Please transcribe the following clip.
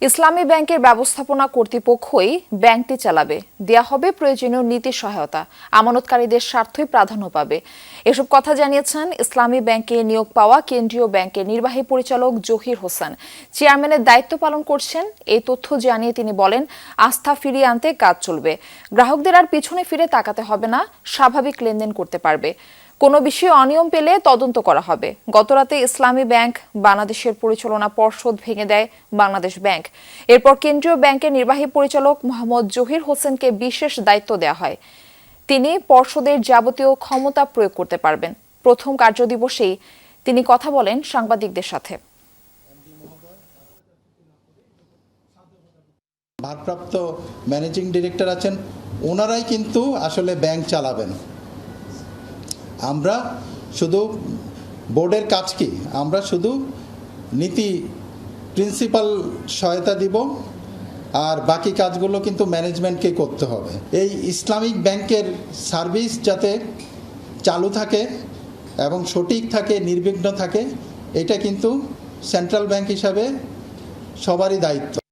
ইসলামী ব্যাংকের ব্যবস্থাপনা কর্তৃপক্ষই ব্যাংকটি চালাবে, দেয়া হবে প্রয়োজনীয় নীতি সহায়তা, আমানতকারীদের স্বার্থই প্রাধান্য পাবে। এসব কথা জানিয়েছেন ইসলামী ব্যাংকে নিয়োগ পাওয়া কেন্দ্রীয় ব্যাংকের নির্বাহী পরিচালক জহির হোসেন। চেয়ারম্যানের দায়িত্ব পালন করছেন। এই তথ্য জানিয়ে তিনি বলেন, আস্থা ফিরিয়ে আনতে কাজ চলবে। গ্রাহকদের আর পিছনে ফিরে তাকাতে হবে না, স্বাভাবিক লেনদেন করতে পারবে। কোনো বিষয়ে অনিয়ম পেলে তদন্ত করা হবে। গতরাতে ইসলামী ব্যাংক বাংলাদেশের পরিচালনা পর্ষদ ভেঙে দেয় বাংলাদেশ ব্যাংক। এরপর কেন্দ্রীয় ব্যাংকের নির্বাহী পরিচালক মোহাম্মদ জহির হোসেনকে বিশেষ দায়িত্ব দেওয়া হয়। তিনি পর্ষদের যাবতীয় ক্ষমতা প্রয়োগ করতে পারবেন। প্রথম কার্যদিবসেই তিনি কথা বলেন সাংবাদিকদের সাথে। ভারপ্রাপ্ত ম্যানেজিং ডিরেক্টর আছেন, ওনারাই কিন্তু আসলে ব্যাংক চালাবেন। আমরা শুধু বোর্ডের কাজ কি, আমরা শুধু নীতি প্রিন্সিপাল সহায়তা দিব, আর বাকি কাজগুলো কিন্তু ম্যানেজমেন্টকেই করতে হবে। এই ইসলামিক ব্যাংকের সার্ভিস যাতে চালু থাকে এবং সঠিক থাকে, নির্বিঘ্ন থাকে, এটা কিন্তু সেন্ট্রাল ব্যাংক হিসাবে সবারই দায়িত্ব।